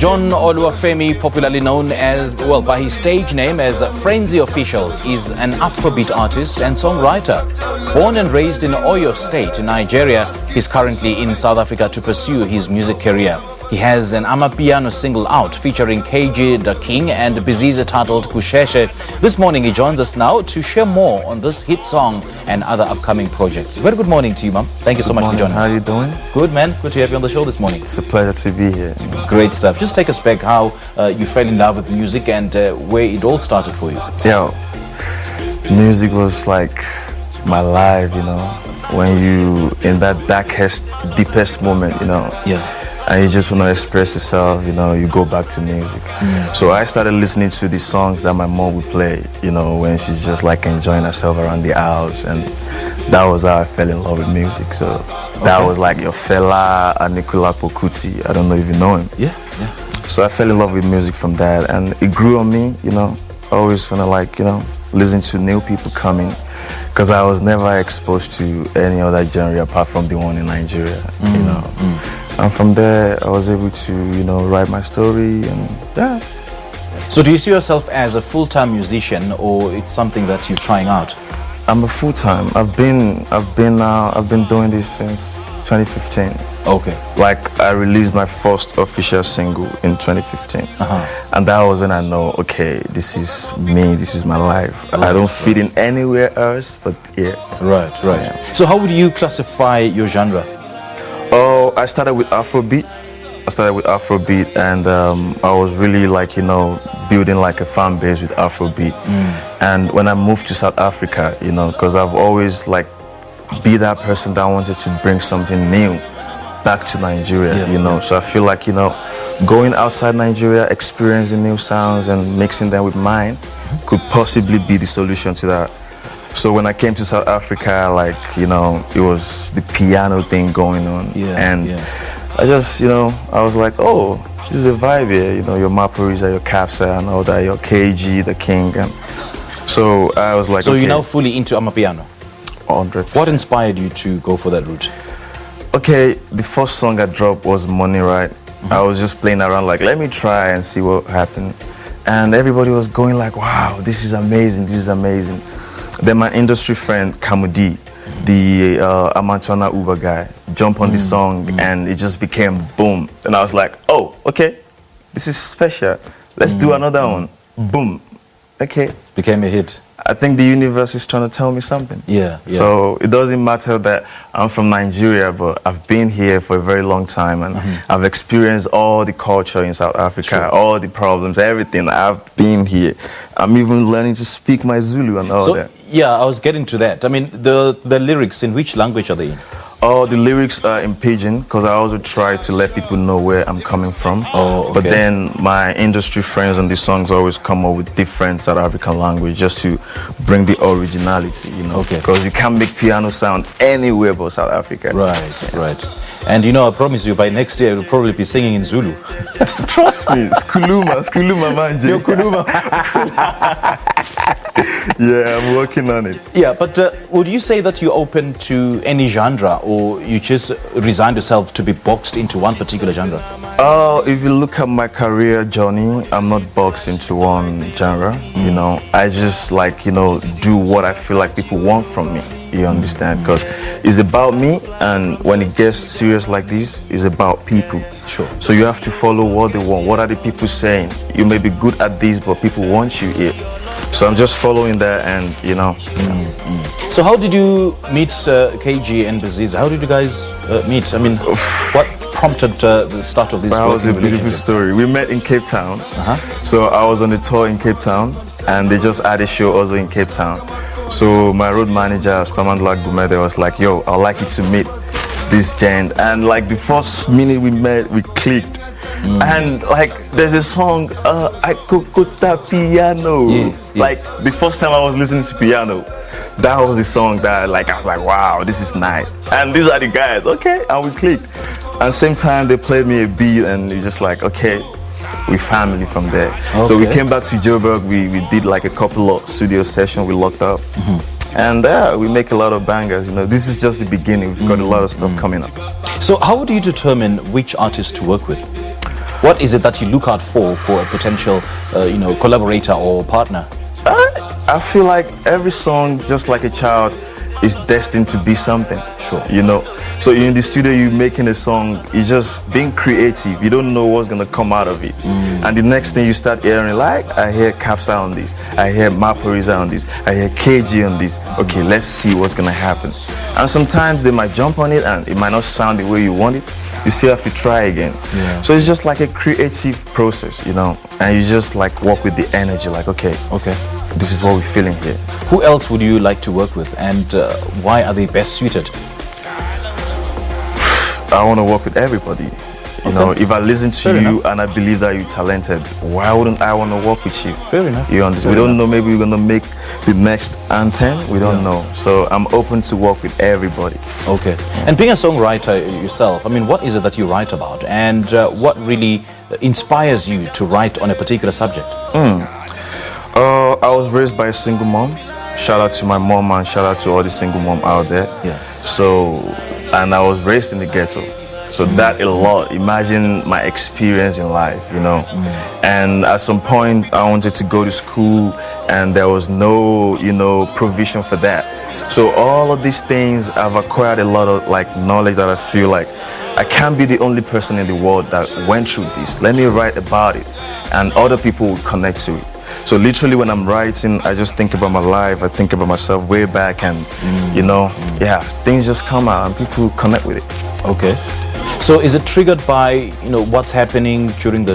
John Oluwafemi, popularly known as, well, by his stage name as Frenzyoffixial, is an Afrobeat artist and songwriter. Born and raised in Oyo State in Nigeria, he's currently in South Africa to pursue his music career. He has an amapiano single out featuring Kaygee Daking Bizizi titled Gusheshe. This morning he joins us now to share more on this hit song and other upcoming projects. Very good morning to you, Mom. Thank you so much for joining us. How are you doing? Good, man. Good to have you on the show this morning. It's a pleasure to be here. Great stuff. Just take us back how you fell in love with music and where it all started for you. Yeah, music was like my life, you know, when you in that darkest, deepest moment, you know. Yeah. And you just want to express yourself, you know, you go back to music. So I started listening to the songs that my mom would play, you know, when she's just like enjoying herself around the house. And that was how I fell in love with music. So that was like your fella, Nicola Pokuti. I don't know if you know him. Yeah. So I fell in love with music from that. And it grew on me, you know. I always want to like, you know, listen to new people coming. Because I was never exposed to any other genre apart from the one in Nigeria, you know. And from there, I was able to, you know, write my story and yeah. So do you see yourself as a full-time musician or it's something that you're trying out? I'm a full-time. I've been doing this since 2015. Okay. Like I released my first official single in 2015. And that was when I know, okay, this is me, this is my life. Right. I don't fit in anywhere else, but yeah. Right. Yeah. So how would you classify your genre? Oh, I started with Afrobeat. And I was really like, you know, building like a fan base with Afrobeat. And when I moved to South Africa, you know, because I've always like be that person that wanted to bring something new back to Nigeria, you know. So I feel like, you know, going outside Nigeria, experiencing new sounds and mixing them with mine could possibly be the solution to that. So when I came to South Africa, like, you know, it was the piano thing going on. I just, you know, I was like, oh, this is a vibe here. You know, your Maporisa, your Capsa and all that, your Kaygee, the King. And so I was like, so okay. you're now fully into amapiano? 100%. What inspired you to go for that route? Okay, the first song I dropped was Money, right? I was just playing around like, let me try and see what happened. And everybody was going like, wow, this is amazing, this is amazing. Then my industry friend, Kamudi, the amapiano Uber guy, jumped on the song and it just became boom. And I was like, oh, okay, this is special. Let's do another one. Boom. Okay. Became a hit. I think the universe is trying to tell me something. Yeah. So it doesn't matter that I'm from Nigeria, but I've been here for a very long time and I've experienced all the culture in South Africa, all the problems, everything. I've been here. I'm even learning to speak my Zulu and all that. Yeah, I was getting to that. I mean, the lyrics, in which language are they in? Oh, the lyrics are in Pidgin because I also try to let people know where I'm coming from. Oh, okay. But then my industry friends on these songs always come up with different South African language just to bring the originality, you know. Okay. Because you can't make piano sound anywhere but South Africa. Right. And you know, I promise you, by next year, you'll probably be singing in Zulu. Trust me, Skuluma manje. Yo, Kuluma. Yeah, I'm working on it. Yeah, but would you say that you're open to any genre or you just resigned yourself to be boxed into one particular genre? If you look at my career journey, I'm not boxed into one genre, you know. I just like, you know, do what I feel like people want from me, you understand? Because it's about me, and when it gets serious like this, it's about people. Sure. So you have to follow what they want. What are the people saying? You may be good at this, but people want you here. So I'm just following that and, you know. So how did you meet Kaygee and Bizizi? How did you guys meet? I mean, what prompted the start of this That was a beautiful story. We met in Cape Town. So I was on a tour in Cape Town and they just had a show also in Cape Town. So my road manager, Spamandla Gumede, was like, yo, I'd like you to meet this gent. And like the first minute we met, we clicked. And like there's a song, I could that piano. Yes. Like the first time I was listening to piano, that was the song that like I was like, wow, this is nice. And these are the guys, okay, and we clicked. And same time they played me a beat and you're just like, okay, we family from there. Okay. So we came back to Joburg, we did like a couple of studio sessions, we locked up. And we make a lot of bangers, you know. This is just the beginning, we've got a lot of stuff coming up. So how do you determine which artist to work with? What is it that you look out for a potential, collaborator or partner? I feel like every song, just like a child, is destined to be something. Sure. So in the studio, you're making a song, you're just being creative. You don't know what's gonna come out of it. And the next thing you start hearing, like, I hear Capsa on this, I hear Maporiza on this, I hear Kaygee on this. Okay, let's see what's gonna happen. And sometimes they might jump on it and it might not sound the way you want it. You still have to try again. Yeah. So it's just like a creative process, and you just like work with the energy, like, okay, this is what we're feeling here. Who else would you like to work with, and why are they best suited? I want to work with everybody. If I listen to you and I believe that you're talented, why wouldn't I want to work with you? Fair enough. You understand? We don't know, maybe we're going to make the next anthem. We don't know. So I'm open to work with everybody. Okay. And being a songwriter yourself, I mean, what is it that you write about? And what really inspires you to write on a particular subject? I was raised by a single mom. Shout out to my mom and shout out to all the single mom out there. Yeah. And I was raised in the ghetto. So that a lot. Imagine my experience in life, And at some point I wanted to go to school and there was no, provision for that. So all of these things, I've acquired a lot of knowledge that I feel like I can't be the only person in the world that went through this. Let me write about it and other people will connect to it. So literally when I'm writing, I just think about my life, I think about myself way back and, things just come out and people connect with it. Okay. So is it triggered by, what's happening during the,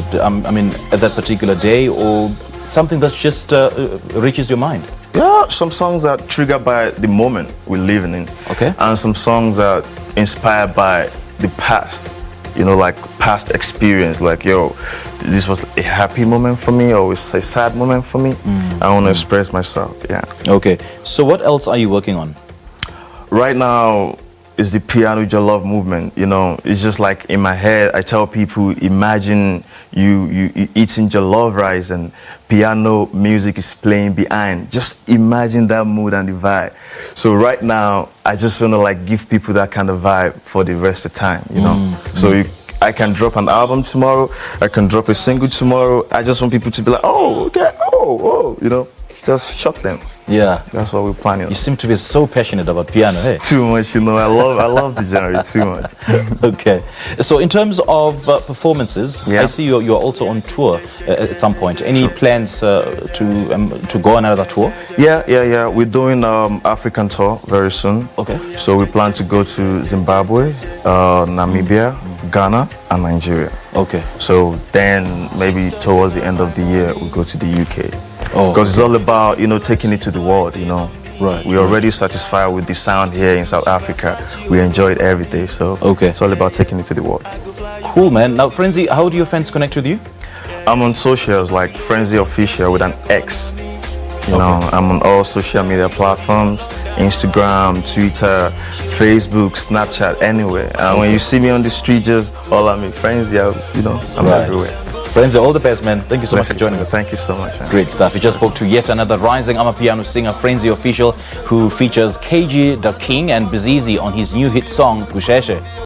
at that particular day, or something that just reaches your mind? Yeah, some songs are triggered by the moment we're living in. Okay. And some songs are inspired by the past, like past experience, like, this was a happy moment for me or it's a sad moment for me. I want to express myself, yeah. Okay, so what else are you working on? Right now is the piano jollof movement, It's just like in my head, I tell people, imagine you eating jollof rice and piano music is playing behind. Just imagine that mood and the vibe. So right now, I just want to give people that kind of vibe for the rest of the time, So I can drop an album tomorrow, I can drop a single tomorrow. I just want people to be like, oh, okay, just shock them. Yeah. That's what we're planning on. You seem to be so passionate about piano, hey? Too much, I love the genre too much. Okay. So in terms of performances, yeah. I see you're also on tour at some point. Any plans to go on another tour? Yeah. We're doing African tour very soon. Okay. So we plan to go to Zimbabwe, Namibia, Ghana, and Nigeria. Okay. So then maybe towards the end of the year, we'll go to the UK. Oh, because it's all about, taking it to the world, Right. We're already satisfied with the sound here in South Africa. We enjoy it every day, so it's all about taking it to the world. Cool, man. Now, Frenzy, how do your fans connect with you? I'm on socials like Frenzyoffixial with an X. I'm on all social media platforms, Instagram, Twitter, Facebook, Snapchat, anywhere. And when you see me on the street, just all I'm Frenzy, I'm everywhere. Frenzy, all the best, man. Thank you so much for joining us. Thank you so much, man. Great stuff. You just spoke to yet another rising amapiano singer, Frenzyoffixial, who features Kaygee Daking Bizizi on his new hit song, Gusheshe.